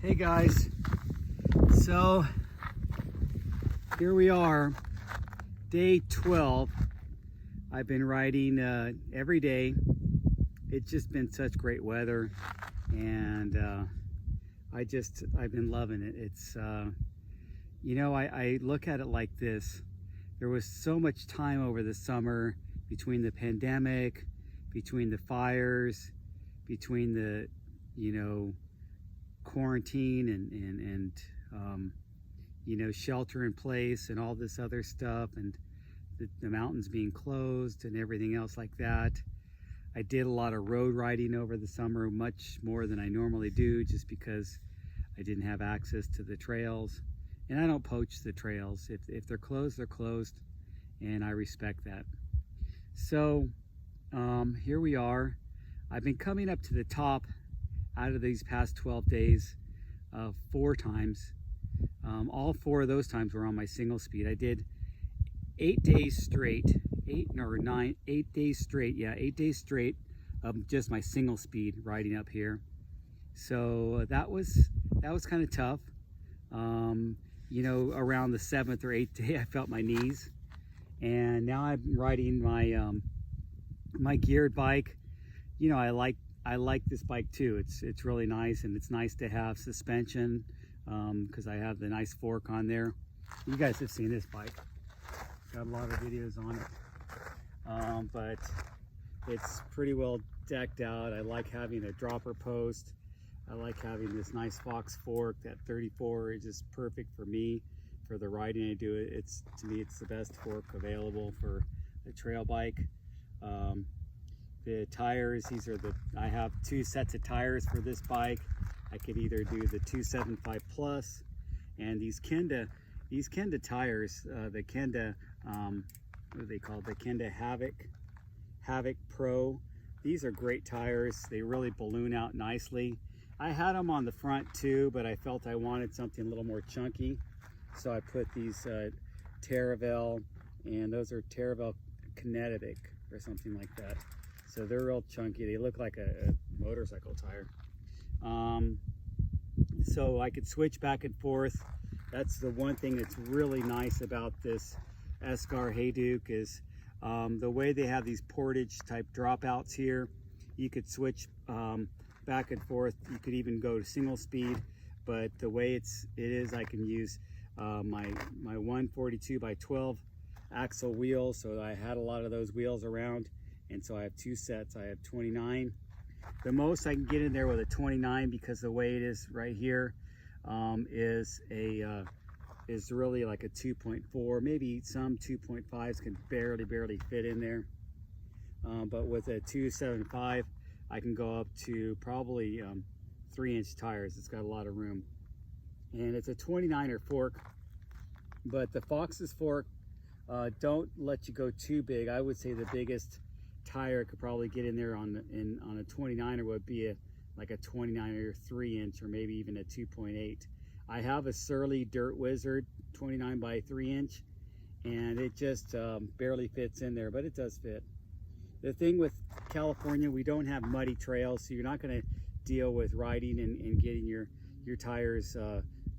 Hey guys, so here we are, day 12. I've been riding every day. It's just been such great weather, and I've been loving it. It's I look at it like this. There was so much time over the summer between the pandemic, between the fires, between the quarantine and shelter in place and all this other stuff, and the mountains being closed and everything else like that. I did a lot of road riding over the summer, much more than I normally do, just because I didn't have access to the trails. And I don't poach the trails. If they're closed, they're closed, and I respect that. So here we are. I've been coming up to the top out of these past 12 days 4 times. All 4 of those times were on my single speed. I did 8 days straight, 8 days straight of just my single speed riding up here. So that was kind of tough. Around the 7th or 8th day, I felt my knees, and now I'm riding my my geared bike. I like this bike too. It's really nice, and it's nice to have suspension because I have the nice fork on there. You guys have seen this bike. Got a lot of videos on it, but it's pretty well decked out. I like having a dropper post. I like having this nice Fox fork. That 34 is just perfect for me, for the riding I do. To me, it's the best fork available for a trail bike. The tires, I have 2 sets of tires for this bike. I could either do the 275 Plus and these Kenda tires, the Kenda, what are they called? The Kenda Havoc Pro. These are great tires. They really balloon out nicely. I had them on the front too, but I felt I wanted something a little more chunky, so I put these Terravel, and those are Terravel Kinetic or something like that. So they're real chunky. They look like a motorcycle tire. So I could switch back and forth. That's the one thing that's really nice about this Escar Hayduke is the way they have these portage type dropouts here. You could switch back and forth. You could even go to single speed, but the way it is, I can use my 142 by 12 axle wheels. So I had a lot of those wheels around, and so I have 2 sets. I have 29. The most I can get in there with a 29, because the way it is right here is really like a 2.4. Maybe some 2.5s can barely fit in there. But with a 275, I can go up to probably 3-inch tires. It's got a lot of room, and it's a 29er fork. But the Fox's fork don't let you go too big. I would say the biggest tire could probably get in there on a 29er would be like a 29er 3-inch, or maybe even a 2.8. I have a Surly Dirt Wizard 29 by 3-inch, and it just barely fits in there, but it does fit. The thing with California, we don't have muddy trails, so you're not going to deal with riding and getting your tires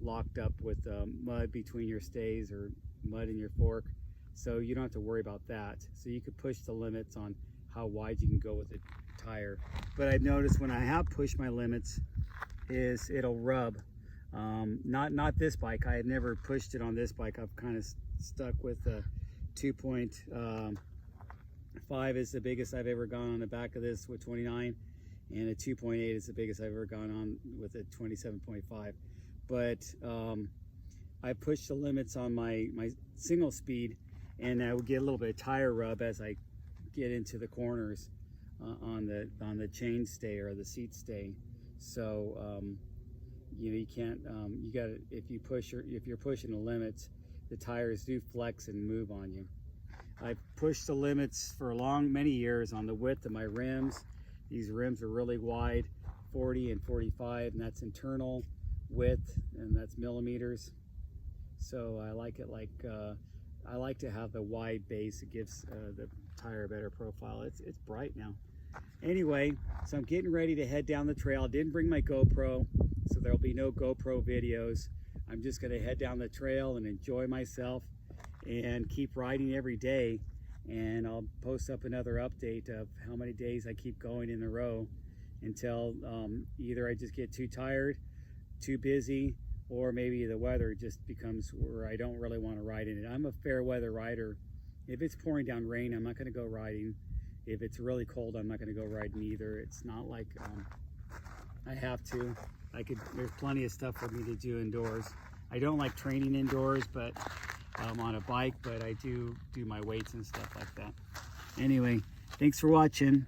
locked up with mud between your stays or mud in your fork. So you don't have to worry about that. So you could push the limits on how wide you can go with a tire. But I've noticed when I have pushed my limits is it'll rub. Not this bike. I had never pushed it on this bike. I've kind of stuck with a 2.5 is the biggest I've ever gone on the back of this with 29, and a 2.8 is the biggest I've ever gone on with a 27.5. But I pushed the limits on my single speed, and I would get a little bit of tire rub as I get into the corners on the chain stay or the seat stay. So you can't, you got to, if you're pushing the limits, the tires do flex and move on you. I've pushed the limits for many years on the width of my rims. These rims are really wide, 40 and 45, and that's internal width, and that's millimeters. So I like it like, I like to have the wide base. It gives the tire a better profile. It's bright now. Anyway, so I'm getting ready to head down the trail. I didn't bring my GoPro, So there'll be no GoPro videos. I'm just going to head down the trail and enjoy myself and keep riding every day. And I'll post up another update of how many days I keep going in a row until either I just get too tired, too busy, or maybe the weather just becomes where I don't really want to ride in it. I'm a fair weather rider. If it's pouring down rain, I'm not going to go riding. If it's really cold, I'm not going to go riding either. It's not like I have to. There's plenty of stuff for me to do indoors. I don't like training indoors, but on a bike, but I do my weights and stuff like that. Anyway, thanks for watching.